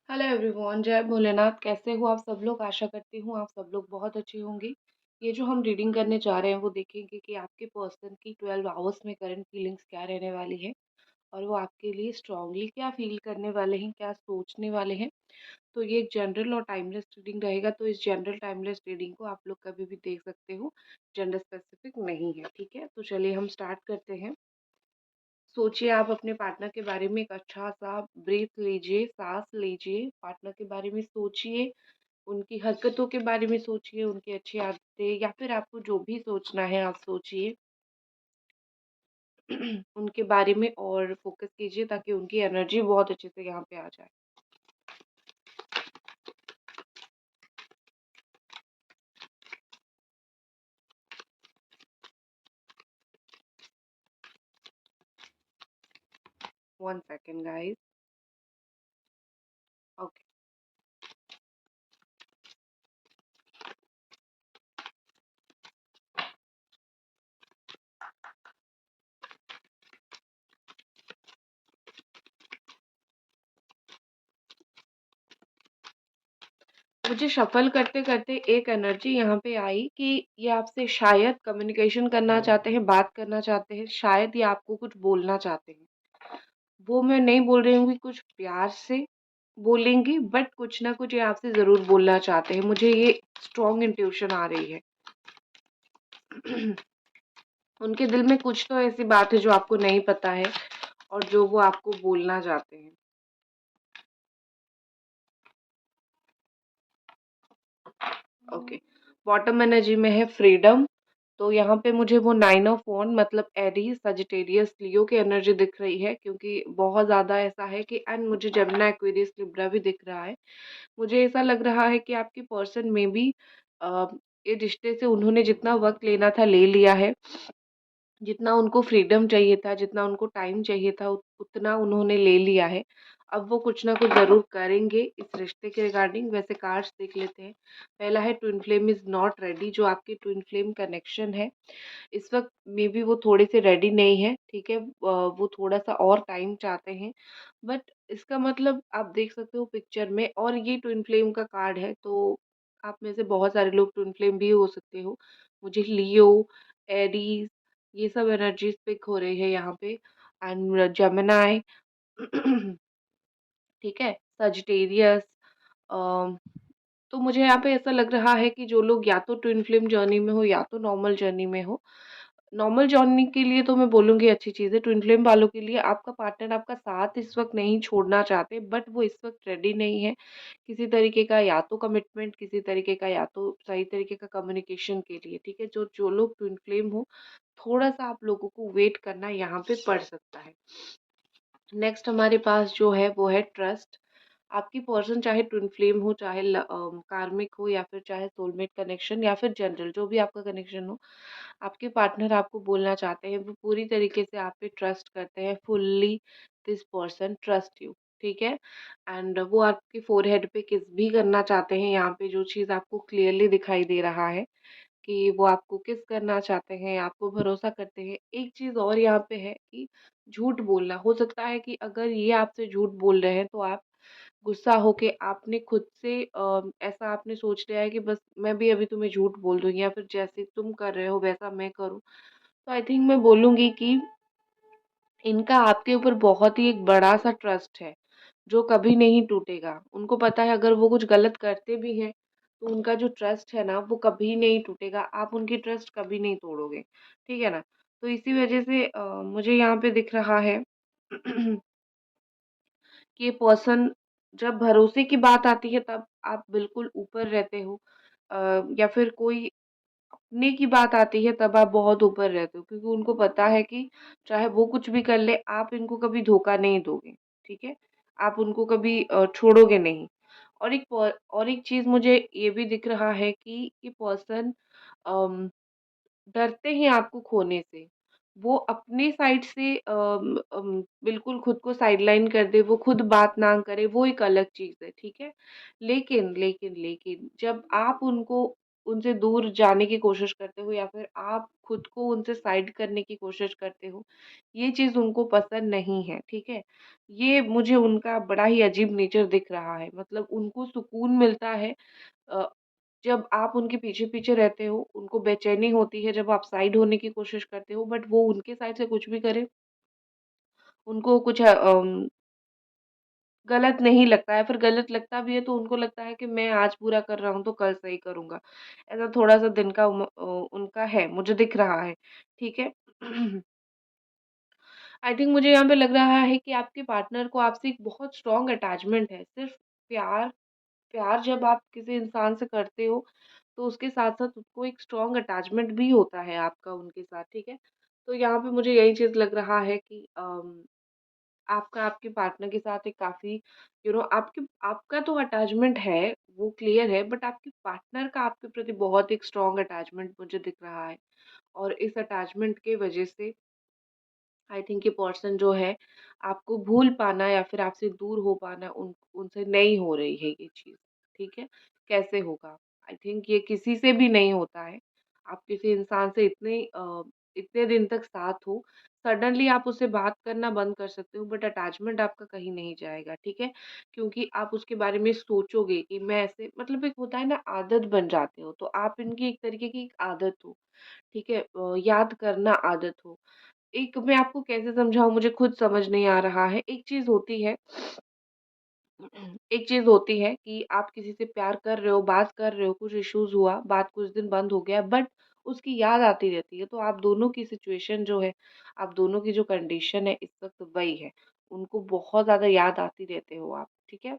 Hello everyone, जय भोलेनाथ। कैसे हो आप सब लोग? आशा करती हूँ आप सब लोग बहुत अच्छे होंगे। ये जो हम रीडिंग करने जा रहे हैं वो देखेंगे कि आपके पर्सन की 12 आवर्स में करंट फीलिंग्स क्या रहने वाली है और वो आपके लिए स्ट्रांगली क्या फील करने वाले हैं, क्या सोचने वाले हैं। तो ये एक जनरल और टाइमलेस रीडिंग रहेगा, तो इस जनरल टाइमलेस रीडिंग को आप लोग कभी भी देख सकते हो, जेंडर स्पेसिफिक नहीं है। ठीक है, तो चलिए हम स्टार्ट करते हैं। सोचिए आप अपने पार्टनर के बारे में, एक अच्छा सा ब्रीथ लीजिए, सांस लीजिए, पार्टनर के बारे में सोचिए, उनकी हरकतों के बारे में सोचिए, उनकी अच्छी आदतें या फिर आपको जो भी सोचना है आप सोचिए उनके बारे में और फोकस कीजिए ताकि उनकी एनर्जी बहुत अच्छे से यहाँ पे आ जाए। 1 सेकेंड गाइस। ओके, मुझे शफल करते करते एक एनर्जी यहाँ पे आई कि ये आपसे शायद कम्युनिकेशन करना चाहते हैं, बात करना चाहते हैं, शायद ये आपको कुछ बोलना चाहते हैं। वो मैं नहीं बोल रही हूँ कि कुछ प्यार से बोलेंगे, बट कुछ ना कुछ ये आपसे ज़रूर बोलना चाहते हैं। मुझे ये स्ट्रॉन्ग इंट्यूशन आ रही है। उनके दिल में कुछ तो ऐसी बात है जो आपको नहीं पता है और जो वो आपको बोलना चाहते हैं। ओके, बॉटम एनर्जी में है फ्रीडम। तो यहाँ पे मुझे वो 9 ऑफ वन मतलब एरीज, सजिटेरियस, लियो की एनर्जी दिख रही है, क्योंकि बहुत ज़्यादा ऐसा है कि एंड मुझे जेमिनी, एक्वेरियस, लिब्रा भी दिख रहा है। मुझे ऐसा लग रहा है कि आपकी पर्सन में भी अ, ये रिश्ते से उन्होंने जितना वक़्त लेना था ले लिया है। जितना उनको फ्रीडम चाहिए था, जितना उनको टाइम चाहिए था, उतना उन्होंने ले लिया है। अब वो कुछ ना कुछ ज़रूर करेंगे इस रिश्ते के रिगार्डिंग। वैसे कार्ड्स देख लेते हैं। पहला है twin flame is not ready. जो आपकी ट्विन फ्लेम कनेक्शन है, इस वक़्त मे बी वो थोड़े से रेडी नहीं है, ठीक है? वो थोड़ा-सा और टाइम चाहते हैं। बट इसका मतलब आप देख सकते हो पिक्चर में, और ये ट्विन फ्लेम का कार्ड है, तो आप में से बहुत सारे लोग ट्विन फ्लेम भी हो सकते हो। मुझे लियो, एरीज़, ये सब एनर्जीज़ पिक हो रही है यहाँ पे, एंड जेमिनी ठीक है? सजिटेरियस। अ, तो मुझे यहाँ पे ऐसा लग रहा है कि जो लोग या तो ट्विन फ्लेम जर्नी में हो या तो नॉर्मल जर्नी में हो। नॉर्मल जर्नी के लिए तो मैं बोलूँगी अच्छी चीज़ है। ट्विन फ्लेम वालों के लिए आपका पार्टनर आपका साथ इस वक़्त नहीं छोड़ना चाहते, बट वो इस वक़्त रेडी नहीं है किसी तरीके का या तो कमिटमेंट, किसी तरीके का या तो सही तरीके का कम्युनिकेशन के लिए, ठीक है? जो जो लोग ट्विन फ्लेम हो, थोड़ा-सा आप लोगों को वेट करना यहाँ पे पड़ सकता है। नेक्स्ट हमारे पास जो है वो है ट्रस्ट। आपकी पर्सन चाहे ट्विन फ्लेम हो, चाहे कार्मिक हो, या फिर चाहे सोलमेट कनेक्शन, या फिर जनरल जो भी आपका कनेक्शन हो, आपके पार्टनर आपको बोलना चाहते हैं, वो पूरी तरीके से आप पे ट्रस्ट करते हैं। Fully this person trust you, ठीक है? एंड वो आपके फोरहेड पे किस भी करना चाहते हैं। यहाँ पे जो चीज़ आपको क्लियरली दिखाई दे रहा है कि वो आपको किस करना चाहते हैं, आपको भरोसा करते हैं। एक चीज़ और यहाँ पे है कि झूठ बोलना। हो सकता है कि अगर ये आपसे झूठ बोल रहे हैं तो आप गुस्सा होके आपने खुद से ऐसा आपने सोच लिया है कि बस मैं भी अभी तुम्हें झूठ बोल दूँगी, या फिर जैसे तुम कर रहे हो वैसा मैं करूँ। तो आई थिंक मैं बोलूँगी कि इनका आपके ऊपर बहुत ही एक बड़ा-सा ट्रस्ट है, जो कभी नहीं टूटेगा। उनको पता है अगर वो कुछ गलत करते भी हैं, तो उनका जो ट्रस्ट है ना, वो कभी नहीं टूटेगा। आप उनकी ट्रस्ट कभी नहीं तोड़ोगे, ठीक है ना? तो इसी वजह से मुझे यहाँ पे दिख रहा है कि ये पर्सन, जब भरोसे की बात आती है तब आप बिल्कुल ऊपर रहते हो, या फिर कोई अपने की बात आती है तब आप बहुत ऊपर रहते हो, क्योंकि उनको पता है कि चाहे वो कुछ भी कर ले, आप इनको कभी धोखा नहीं दोगे, ठीक है? आप उनको कभी छोड़ोगे नहीं। और एक चीज़ मुझे ये भी दिख रहा है कि ये पर्सन अम, डरते हैं आपको खोने से। वो अपनी साइड से बिल्कुल खुद को साइडलाइन कर दे, वो खुद बात ना करे, वो एक अलग चीज़ है, ठीक है? लेकिन जब आप उनको उनसे दूर जाने की कोशिश करते हो या फिर आप खुद को उनसे साइड करने की कोशिश करते हो, ये चीज़ उनको पसंद नहीं है, ठीक है? ये मुझे उनका बड़ा ही अजीब नेचर दिख रहा है। मतलब उनको सुकून मिलता है अ, जब आप उनके पीछे-पीछे रहते हो, उनको बेचैनी होती है जब आप साइड होने की कोशिश करते हो, बट वो उनके साइड से कुछ भी करें, उनको कुछ गलत नहीं लगता है, फिर गलत लगता भी है तो उनको लगता है कि मैं आज बुरा कर रहा हूँ तो कल सही करूँगा। ऐसा थोड़ा-सा दिन का उनका है, मुझे दिख रहा है, ठीक है? आई थिंक मुझे यहाँ पे लग रहा है कि आपके पार्टनर को आपसे एक बहुत स्ट्रॉन्ग अटैचमेंट है। सिर्फ़ प्यार प्यार जब आप किसी इंसान से करते हो, तो उसके साथ-साथ उसको एक स्ट्रॉन्ग अटैचमेंट भी होता है आपका उनके साथ, ठीक है? तो यहाँ पे मुझे यही चीज़ लग रहा है कि आपका आपके पार्टनर के साथ एक काफ़ी आपके आपका तो अटैचमेंट है, वो क्लियर है, बट आपके पार्टनर का आपके प्रति बहुत एक स्ट्रॉन्ग अटैचमेंट मुझे दिख रहा है। और इस अटैचमेंट के वजह से आई थिंक ये पर्सन जो है, आपको भूल पाना या फिर आपसे दूर हो पाना उनसे नहीं हो रही है ये चीज़, ठीक है? कैसे होगा? आई थिंक ये किसी से भी नहीं होता है। आप किसी इंसान से इतने दिन तक साथ हो, सडनली आप उससे बात करना बंद कर सकते हो बट अटैचमेंट आपका कहीं नहीं जाएगा, ठीक है? क्योंकि आप उसके बारे में सोचोगे कि मैं ऐसे मतलब एक होता है ना आदत बन जाते हो, तो आप इनकी एक तरीके की एक आदत हो, ठीक है? याद करना आदत हो। एक मैं आपको कैसे समझाऊँ मुझे खुद समझ नहीं आ रहा है। एक चीज़ होती है कि आप किसी से प्यार कर रहे हो, बात कर रहे हो, कुछ इश्यूज़ हुआ, बात कुछ दिन बंद हो गया बट उसकी याद आती रहती है। तो आप दोनों की सिचुएशन जो है, आप दोनों की जो कंडीशन है इस वक़्त वही है। उनको बहुत ज़्यादा याद आती रहते हो आप, ठीक है?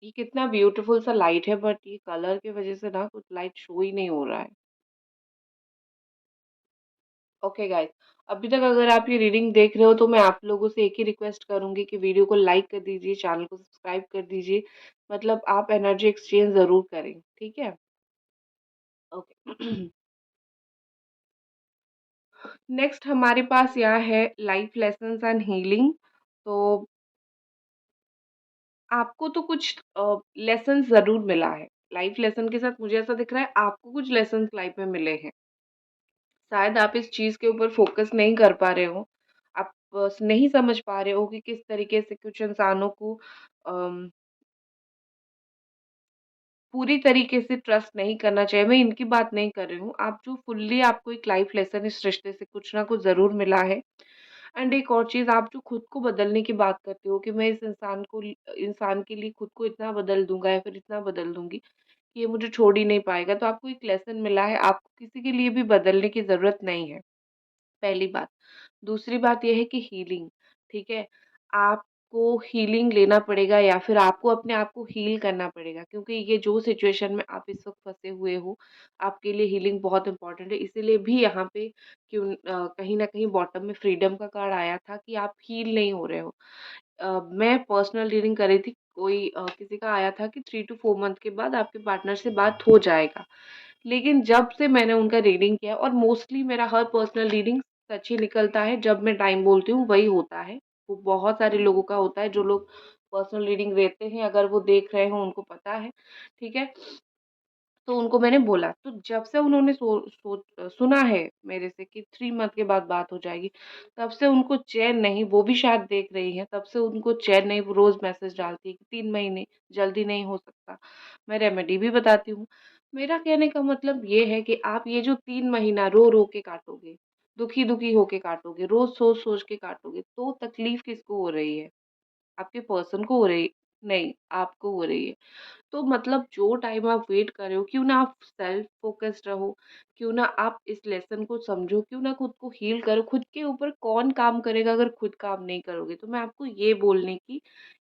ये कितना ब्यूटीफुल सा लाइट है बट ये कलर की वज़ह से ना कुछ लाइट शो ही नहीं हो रहा है। ओके गाइस, अभी तक अगर आप ये रीडिंग देख रहे हो तो मैं आप लोगों से एक ही रिक्वेस्ट करूंगी कि वीडियो को लाइक कर दीजिए, चैनल को सब्सक्राइब कर दीजिए। मतलब आप एनर्जी एक्सचेंज ज़रूर करें, ठीक है? ओके। नेक्स्ट हमारे पास यहाँ है लाइफ लेसन्स एंड हीलिंग। तो आपको तो कुछ लेसन ज़रूर मिला है। लाइफ लेसन के साथ मुझे ऐसा दिख रहा है आपको कुछ लेसन्स लाइफ में मिले हैं। शायद आप इस चीज़ के ऊपर फ़ोकस नहीं कर पा रहे हो। आप नहीं समझ पा रहे हो कि किस तरीके से कुछ इंसानों को अम, पूरी तरीके से ट्रस्ट नहीं करना चाहिए। मैं इनकी बात नहीं कर रही हूँ। आप जो फुल्ली आपको एक लाइफ़ लेसन इस रिश्ते से कुछ ना कुछ ज़रूर मिला है। एंड एक और चीज़ आप जो खुद को बदलने की बात करते हो कि मैं इस इंसान के लिए खुद को इतना बदल दूँगा या फिर इतना बदल दूँगी कि ये मुझे छोड़ ही नहीं पाएगा। तो आपको एक लेसन मिला है, आपको किसी के लिए भी बदलने की ज़रूरत नहीं है, पहली बात। दूसरी बात ये है कि हीलिंग, ठीक है? आपको हीलिंग लेना पड़ेगा या फिर आपको अपने आप को हील करना पड़ेगा क्योंकि ये जो सिचुएशन में आप इस वक़्त फँसे हुए हो, आपके लिए हीलिंग बहुत इम्पोर्टेंट है। इसीलिए भी यहाँ पे कहीं न कहीं बॉटम में फ्रीडम का कार्ड आया था कि आप हील नहीं हो रहे हो। मैं पर्सनल रीडिंग कर रही थी, किसी का आया था कि 3 टू 4 मंथ के बाद आपके पार्टनर से बात हो जाएगा। लेकिन जब से मैंने उनका रीडिंग किया और मोस्टली मेरा हर पर्सनल रीडिंग सच ही निकलता है, जब मैं टाइम बोलती हूँ वही होता है। वो बहुत सारे लोगों का होता है जो लोग पर्सनल रीडिंग लेते हैं, अगर वो देख रहे हों उनको पता है, ठीक है? तो उनको मैंने बोला, तो जब से उन्होंने सुना है मेरे से कि 3 मंथ के बाद बात हो जाएगी, तब से उनको चैन नहीं, वो भी शायद देख रही हैं, तब से उनको चैन नहीं, वो रोज़ मैसेज डालती है कि 3 महीने, जल्दी नहीं हो सकता। मैं रेमेडी भी बताती हूँ। मेरा कहने का मतलब ये है कि आप ये जो 3 महीना रो-रो के काटोगे, दुखी-दुखी होके काटोगे, रोज़ सोच-सोच के काटोगे, तो तकलीफ़ किसको हो रही है? आपके पर्सन को हो रही नहीं, आपको हो रही है। तो मतलब जो टाइम आप वेट कर रहे हो, क्यों ना आप सेल्फ फ़ोकस्ड रहो, क्यों ना आप इस लेसन को समझो, क्यों ना खुद को हील करो। खुद के ऊपर कौन काम करेगा अगर खुद काम नहीं करोगे? तो मैं आपको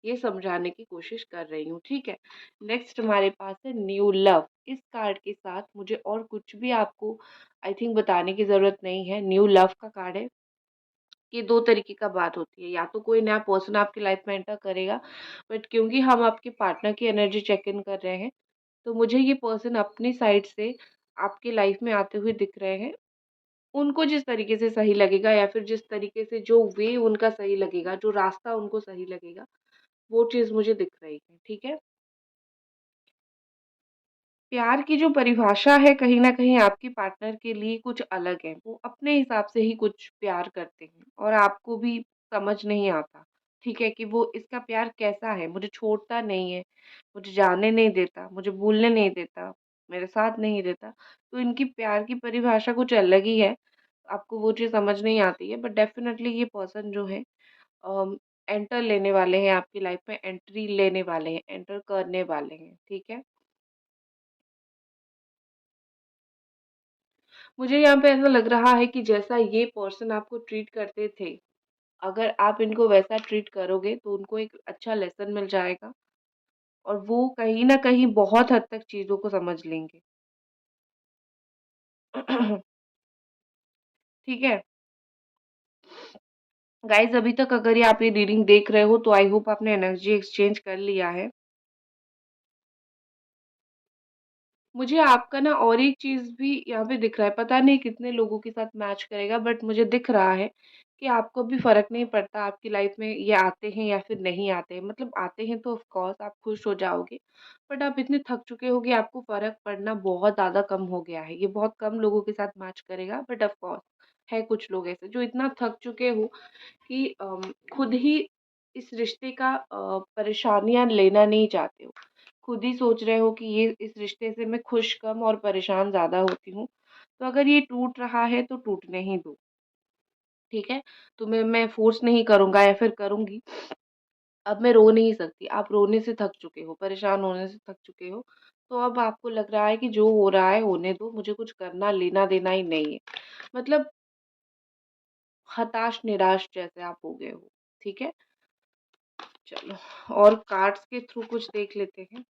ये समझाने की कोशिश कर रही हूँ, ठीक है? नेक्स्ट हमारे पास है न्यू लव। इस कार्ड के साथ मुझे और कुछ भी आपको आई थिंक बताने की ज़रूरत नहीं है। न्यू लव का कार्ड है। ये 2 तरीके का बात होती है, या तो कोई नया पर्सन आपकी लाइफ़ में एंटर करेगा, बट क्योंकि हम आपके पार्टनर की एनर्जी चेक इन कर रहे हैं, तो मुझे ये पर्सन अपनी साइड से आपकी लाइफ में आते हुए दिख रहे हैं। उनको जिस तरीके से सही लगेगा या फिर जिस तरीके से जो वे उनका सही लगेगा, जो रास्ता उनको सही लगेगा, वो चीज़ मुझे दिख रही है, ठीक है? प्यार की जो परिभाषा है कहीं न कहीं आपके पार्टनर के लिए कुछ अलग है। वो अपने हिसाब से ही कुछ प्यार करते हैं और आपको भी समझ नहीं आता, ठीक है? कि वो इसका प्यार कैसा है? मुझे छोड़ता नहीं है, मुझे जाने नहीं देता, मुझे भूलने नहीं देता, मेरे साथ नहीं रहता। तो इनकी प्यार की परिभाषा कुछ अलग ही है। आपको वो चीज़ समझ नहीं आती है, बट डेफ़िनेटली ये पर्सन जो है अम, एंटर लेने वाले हैं आपकी लाइफ़ में, एंट्री लेने वाले हैं, एंटर करने वाले हैं, ठीक है? मुझे यहाँ पे ऐसा लग रहा है कि जैसा ये पर्सन आपको ट्रीट करते थे, अगर आप इनको वैसा ट्रीट करोगे तो उनको एक अच्छा लेसन मिल जाएगा और वो कहीं न कहीं बहुत हद तक चीज़ों को समझ लेंगे। ठीक है? गाइज़ अभी तक अगर ये आप ये रीडिंग देख रहे हो तो आई होप आपने एनर्जी एक्सचेंज कर लिया है। मुझे आपका ना और एक चीज़ भी यहाँ पे दिख रहा है, पता नहीं कितने लोगों के साथ मैच करेगा बट मुझे दिख रहा है कि आपको भी फ़र्क नहीं पड़ता आपकी लाइफ़ में ये आते हैं या फिर नहीं आते हैं। मतलब आते हैं तो ऑफ़ कोर्स आप खुश हो जाओगे, बट आप इतने थक चुके हो कि आपको फ़र्क पड़ना बहुत ज़्यादा कम हो गया है। ये बहुत कम लोगों के साथ मैच करेगा बट ऑफ़ कोर्स है कुछ लोग ऐसे जो इतना थक चुके हो कि खुद ही इस रिश्ते का परेशानियाँ लेना नहीं चाहते हो। खुद ही सोच रहे हो कि ये इस रिश्ते से मैं खुश कम और परेशान ज़्यादा होती हूँ। तो अगर ये टूट रहा है तो टूटने ही दो, ठीक है? तुम्हें मैं फ़ोर्स नहीं करूँगा या फिर करूँगी। अब मैं रो नहीं सकती, आप रोने से थक चुके हो, परेशान होने से थक चुके हो। तो अब आपको लग रहा है कि जो हो रहा है होने दो, मुझे कुछ करना लेना-देना ही नहीं है। मतलब हताश, निराश जैसे आप हो गए हो, ठीक है? चलो और कार्ड्स के थ्रू कुछ देख लेते हैं।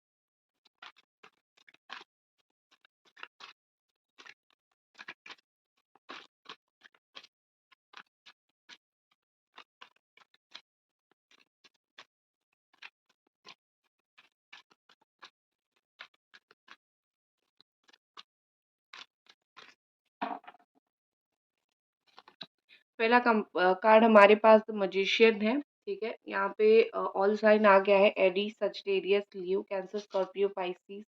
पहला कार्ड हमारे पास मैजिशियन है, ठीक है? यहाँ पे ऑल साइन आ गया है Aries, Sagittarius, Leo, Cancer, Scorpio, Pisces,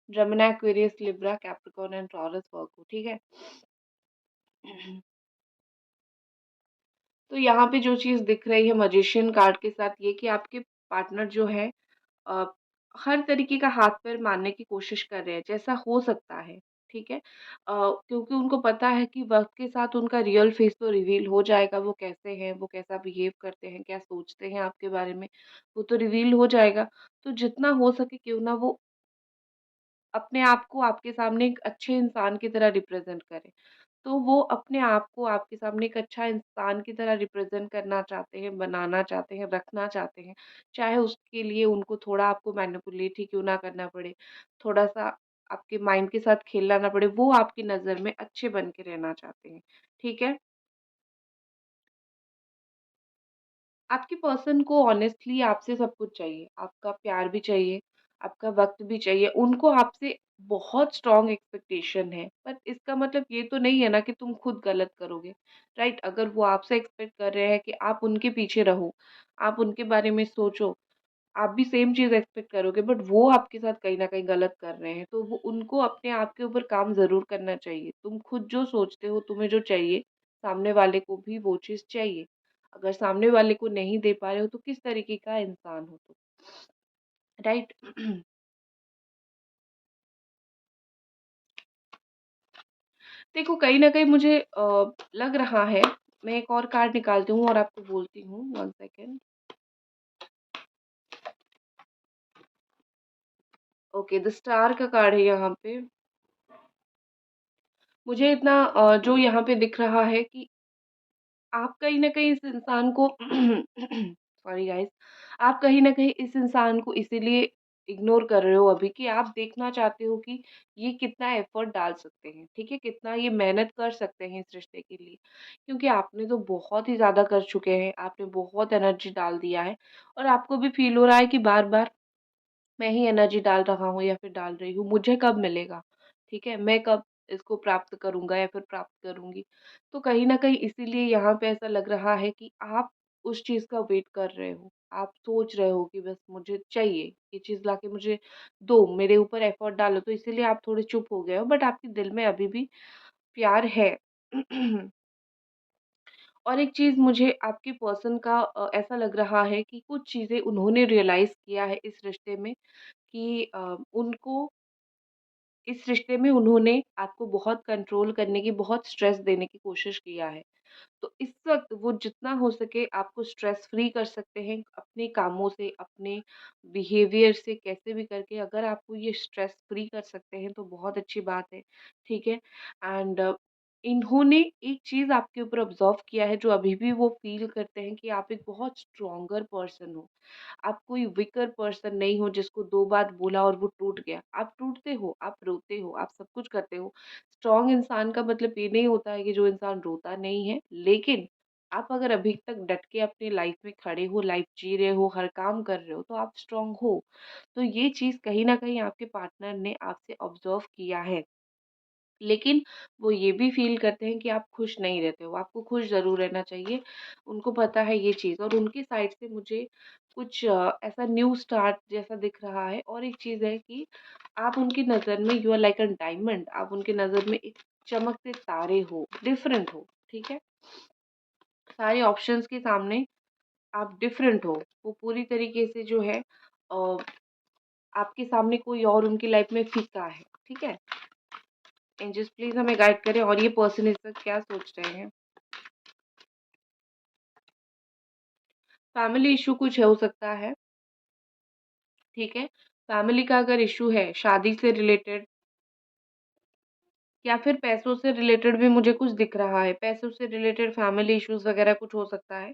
Gemini, Aquarius, Libra, Capricorn and Taurus, Virgo, ठीक है? तो यहाँ पे जो चीज़ दिख रही है मैजिशियन कार्ड के साथ ये कि आपके पार्टनर जो है अ, हर तरीके का हाथ पैर मारने की कोशिश कर रहे हैं, जैसा हो सकता है, ठीक है? क्योंकि उनको पता है कि वक़्त के साथ उनका रियल फेस तो रिवील हो जाएगा, वो कैसे हैं, वो कैसा बिहेव करते हैं, क्या सोचते हैं आपके बारे में, वो तो रिवील हो जाएगा। तो जितना हो सके क्यों ना वो अपने आप को आपके सामने एक अच्छे इंसान की तरह रिप्रेज़ेंट करें। तो वो अपने आप को आपके सामने एक अच्छा इंसान की तरह रिप्रेज़ेंट करना चाहते हैं, बनाना चाहते हैं, रखना चाहते हैं। चाहे उसके लिए उनको थोड़ा आपको मैनिपुलेट ही क्यों ना करना पड़े, थोड़ा-सा आपके माइंड के साथ खेलना ना पड़े, वो आपकी नज़र में अच्छे बन के रहना चाहते हैं। ठीक है? आपके पर्सन को ऑनेस्टली आपसे सब कुछ चाहिए। आपका प्यार भी चाहिए, आपका वक़्त भी चाहिए। उनको आपसे बहुत स्ट्रॉन्ग एक्सपेक्टेशन है। पर इसका मतलब ये तो नहीं है ना कि तुम खुद गलत करोगे, राइट? अगर वो आपसे एक्सपेक्ट कर रहे हैं कि आप उनके पीछे रहो, आप उनके बारे में सोचो, आप भी सेम चीज़ एक्सपेक्ट करोगे बट वो आपके साथ कहीं न कहीं गलत कर रहे हैं। तो वो उनको अपने आप के ऊपर काम ज़रूर करना चाहिए। तुम खुद जो सोचते हो, तुम्हें जो चाहिए, सामने वाले को भी वो चीज़ चाहिए। अगर सामने वाले को नहीं दे पा रहे हो तो किस तरीके का इंसान हो तुम, राइट? देखो कहीं न कहीं मुझे लग रहा है, मैं एक और कार्ड निकालती हूँ और आपको बोलती हूँ, 1 सेकंड। ओके, द स्टार का कार्ड है यहाँ पे। मुझे इतना जो यहाँ पे दिख रहा है कि आप कहीं न कहीं इस इंसान को सॉरी गाइज़, आप कहीं न कहीं इस इंसान को इसीलिए इग्नोर कर रहे हो अभी कि आप देखना चाहते हो कि ये कितना एफ़र्ट डाल सकते हैं, ठीक है? कितना ये मेहनत कर सकते हैं इस रिश्ते के लिए। क्योंकि आपने तो बहुत ही ज़्यादा कर चुके हैं, आपने बहुत एनर्जी डाल दिया है और आपको भी फ़ील हो रहा है कि बार-बार मैं ही एनर्जी डाल रहा हूँ या फिर डाल रही हूँ, मुझे कब मिलेगा, ठीक है? मैं कब इसको प्राप्त करूँगा या फिर प्राप्त करूँगी? तो कहीं न कहीं इसीलिए यहाँ पे ऐसा लग रहा है कि आप उस चीज़ का वेट कर रहे हो। आप सोच रहे हो कि बस मुझे चाहिए, ये चीज़ लाके मुझे दो, मेरे ऊपर एफर्ट डालो, तो इसीलिए आप थोड़े चुप हो गए हो, बट आपके दिल में अभी भी प्यार है। और एक चीज़ मुझे आपके पर्सन का ऐसा लग रहा है कि कुछ चीज़ें उन्होंने रियलाइज़ किया है इस रिश्ते में कि उनको इस रिश्ते में उन्होंने आपको बहुत कंट्रोल करने की, बहुत स्ट्रेस देने की कोशिश किया है। तो इस वक़्त वो जितना हो सके आपको स्ट्रेस फ्री कर सकते हैं अपने कामों से, अपने बिहेवियर से, कैसे भी करके अगर आपको ये स्ट्रेस फ्री कर सकते हैं तो बहुत अच्छी बात है, ठीक है? एंड इन्होंने एक चीज़ आपके ऊपर ऑब्ज़र्व किया है जो अभी भी वो फ़ील करते हैं कि आप एक बहुत स्ट्रॉन्गर पर्सन हो। आप कोई वीकर पर्सन नहीं हो जिसको 2 बात बोला और वो टूट गया। आप टूटते हो, आप रोते हो, आप सब कुछ करते हो। स्ट्रॉन्ग इंसान का मतलब ये नहीं होता है कि जो इंसान रोता नहीं है, लेकिन आप अगर अभी तक डट के अपनी लाइफ में खड़े हो, लाइफ जी रहे हो, हर काम कर रहे हो, तो आप स्ट्रॉन्ग हो। तो ये चीज़ कहीं न कहीं आपके पार्टनर ने आपसे ऑब्ज़र्व किया है। लेकिन वो ये भी फ़ील करते हैं कि आप खुश नहीं रहते हो, आपको खुश ज़रूर रहना चाहिए। उनको पता है ये चीज़ और उनकी साइड से मुझे कुछ ऐसा न्यू स्टार्ट जैसा दिख रहा है और एक चीज़ है कि आप उनकी नज़र में you are like a diamond, आप उनकी नज़र में एक चमकते तारे हो, डिफरेंट हो, ठीक है? सारे ऑप्शंस के सामने आप डिफरेंट हो। वो पूरी तरीके से जो है आपके सामने कोई और उनकी लाइफ में फीका है, ठीक है? एंजल्स प्लीज़ हमें गाइड करें और ये पर्सन इस वक़्त क्या सोच रहे हैं? फैमिली इश्यू कुछ हो सकता है, ठीक है? फैमिली का अगर इश्यू है, शादी से रिलेटेड या फिर पैसों से रिलेटेड भी मुझे कुछ दिख रहा है। पैसों से रिलेटेड फैमिली इश्यूज़ वग़ैरह कुछ हो सकता है।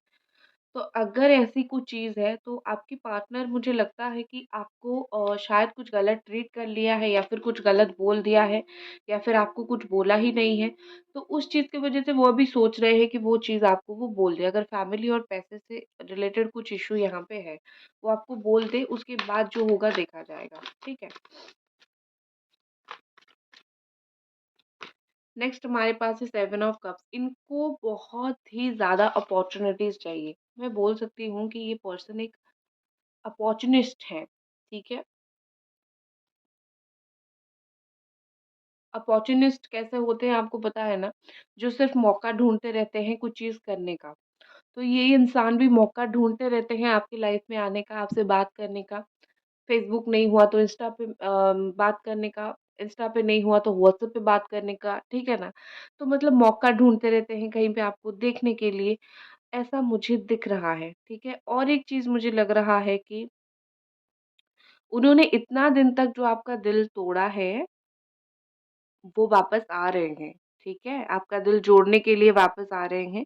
तो अगर ऐसी कुछ चीज़ है, तो आपके पार्टनर मुझे लगता है कि आपको शायद कुछ गलत ट्रीट कर लिया है या फिर कुछ गलत बोल दिया है या फिर आपको कुछ बोला ही नहीं है। तो उस चीज़ की वज़ह से वो अभी सोच रहे हैं कि वो चीज़ आपको वो बोल दे। अगर फैमिली और पैसे से रिलेटेड कुछ इश्यू यहाँ पे है, वो आपको बोल दे, उसके बाद जो होगा देखा जाएगा। ठीक है? नेक्स्ट हमारे पास है 7 ऑफ कप्स। इनको बहुत ही ज़्यादा अपॉर्च्युनिटीज़ चाहिए। मैं बोल सकती हूँ कि ये पर्सन एक अपॉर्चुनिस्ट है, ठीक है? अपॉर्चुनिस्ट कैसे होते हैं आपको पता है ना? जो सिर्फ़ मौका ढूँढते रहते हैं कुछ चीज़ करने का। तो ये इंसान भी मौका ढूँढते रहते हैं आपकी लाइफ़ में आने का, आपसे बात करने का। फ़ेसबुक नहीं हुआ तो इंस्टा पे बात करने का, इंस्टा पे नहीं हुआ तो व्हाट्सएप पे बात करने का, ठीक है ना? तो मतलब मौका ढूँढते रहते हैं कहीं पे आपको देखने के लिए, ऐसा मुझे दिख रहा है, ठीक है? और एक चीज़ मुझे लग रहा है कि उन्होंने इतना दिन तक जो आपका दिल तोड़ा है वो वापस आ रहे हैं, ठीक है? आपका दिल जोड़ने के लिए वापस आ रहे हैं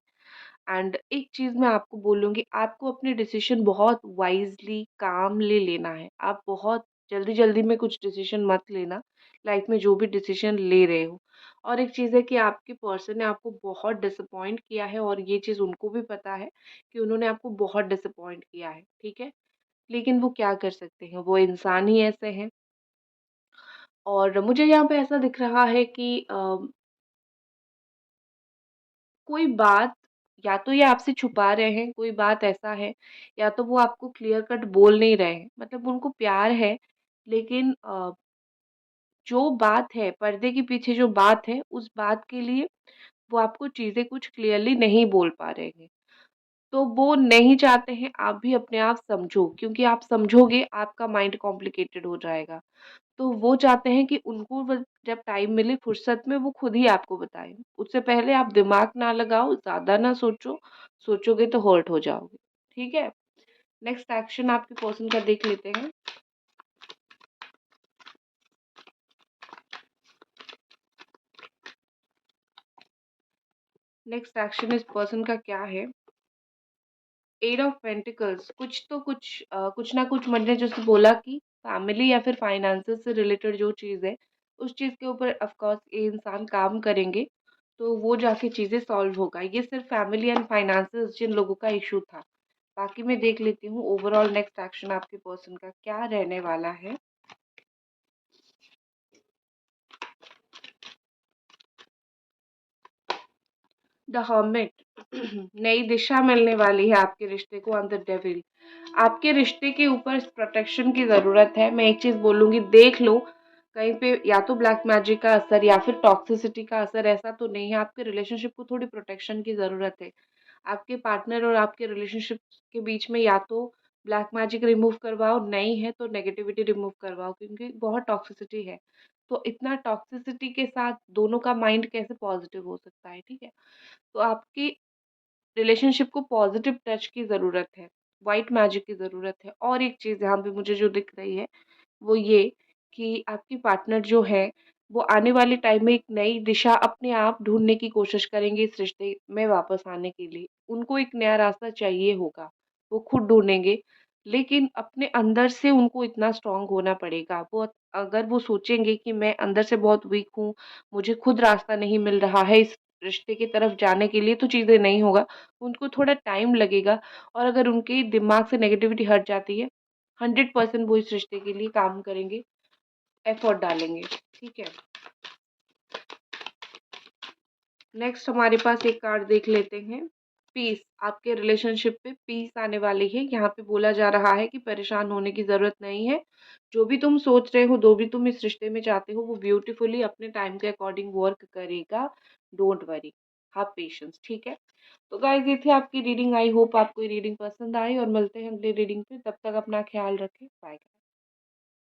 एंड एक चीज़ मैं आपको बोलूँगी, आपको अपने डिसीज़न बहुत वाइज़ली, कामली लेना है। आप बहुत जल्दी-जल्दी में कुछ डिसीज़न मत लेना, लाइफ़ में जो भी डिसीज़न ले रहे हो। और एक चीज़ है कि आपके पर्सन ने आपको बहुत डिसअपॉइंट किया है और ये चीज़ उनको भी पता है कि उन्होंने आपको बहुत डिसअपॉइंट किया है, ठीक है? लेकिन वो क्या कर सकते हैं, वो इंसान ही ऐसे हैं। और मुझे यहाँ पे ऐसा दिख रहा है कि कोई बात या तो ये आपसे छुपा रहे हैं, कोई बात ऐसा है या तो वो आपको क्लियर कट बोल नहीं रहे हैं। मतलब उनको प्यार है लेकिन जो बात है, पर्दे के पीछे जो बात है, उस बात के लिए वो आपको चीज़ें कुछ क्लियरली नहीं बोल पा रहे हैं। तो वो नहीं चाहते हैं आप भी अपने आप समझो क्योंकि आप समझोगे आपका माइंड कॉम्प्लिकेटेड हो जाएगा। तो वो चाहते हैं कि उनको जब टाइम मिले फुर्सत में वो खुद ही आपको बताएँ। उससे पहले आप दिमाग ना लगाओ, ज़्यादा ना सोचो, सोचोगे तो हर्ट हो जाओगे। ठीक है? नेक्स्ट एक्शन आपके पर्सन का देख लेते हैं। नेक्स्ट एक्शन इस पर्सन का क्या है? एट ऑफ पेंटिकल्स कुछ ना कुछ मैंने जैसे बोला कि फैमिली या फिर फाइनेंसेस से रिलेटेड जो चीज़ है, उस चीज़ के ऊपर ऑफ कोर्स ये इंसान काम करेंगे, तो वो जाके चीज़ें सॉल्व होगा। ये सिर्फ फैमिली एंड फाइनेंसेस जिन लोगों का इश्यू था। बाकी मैं देख लेती हूँ ओवरऑल नेक्स्ट एक्शन आपके पर्सन का क्या रहने वाला है। The hermit. नई दिशा मिलने वाली है आपके रिश्ते को। ऑन द डेविल, आपके रिश्ते के ऊपर प्रोटेक्शन की ज़रूरत है। मैं एक चीज़ बोलूँगी, देख लो कहीं पे या तो ब्लैक मैजिक का असर या फिर टॉक्सिसिटी का असर, ऐसा तो नहीं है। आपके रिलेशनशिप को थोड़ी प्रोटेक्शन की ज़रूरत है। आपके पार्टनर और आपके रिलेशनशिप के बीच में या तो ब्लैक मैजिक रिमूव करवाओ, नहीं है तो नेगेटिविटी रिमूव करवाओ, क्योंकि बहुत टॉक्सिसिटी है। तो इतना टॉक्सिसिटी के साथ दोनों का माइंड कैसे पॉजिटिव हो सकता है, ठीक है? तो आपकी रिलेशनशिप को पॉजिटिव टच की ज़रूरत है, वाइट मैजिक की ज़रूरत है। और एक चीज़ यहाँ पे मुझे जो दिख रही है वो ये कि आपकी पार्टनर जो है वो आने वाले टाइम में एक नई दिशा अपने आप ढूंढने की कोशिश करेंगे इस रिश्ते में वापस आने के लिए। उनको एक नया रास्ता चाहिए होगा, वो खुद ढूंढेंगे, लेकिन अपने अंदर से उनको इतना स्ट्रांग होना पड़ेगा। वो अगर वो सोचेंगे कि मैं अंदर से बहुत वीक हूँ, मुझे खुद रास्ता नहीं मिल रहा है इस रिश्ते की तरफ जाने के लिए, तो चीज़ें नहीं होगा। उनको थोड़ा टाइम लगेगा। और अगर उनके दिमाग से नेगेटिविटी हट जाती है, 100% वो इस रिश्ते के लिए काम करेंगे, एफर्ट डालेंगे, ठीक है? नेक्स्ट हमारे पास एक कार्ड देख लेते हैं। पीस, आपके रिलेशनशिप पे पीस आने वाली है। यहाँ पे बोला जा रहा है कि परेशान होने की ज़रूरत नहीं है। जो भी तुम सोच रहे हो, जो भी तुम इस रिश्ते में चाहते हो, वो ब्यूटीफुली अपने टाइम के अकॉर्डिंग वर्क करेगा। डोंट वरी, हैव पेशेंस, ठीक है? तो गाइस, ये थी आपकी रीडिंग। आई होप आपको ये रीडिंग पसंद आई, और मिलते हैं अगले रीडिंग पे। तब तक अपना ख्याल रखें। बाय।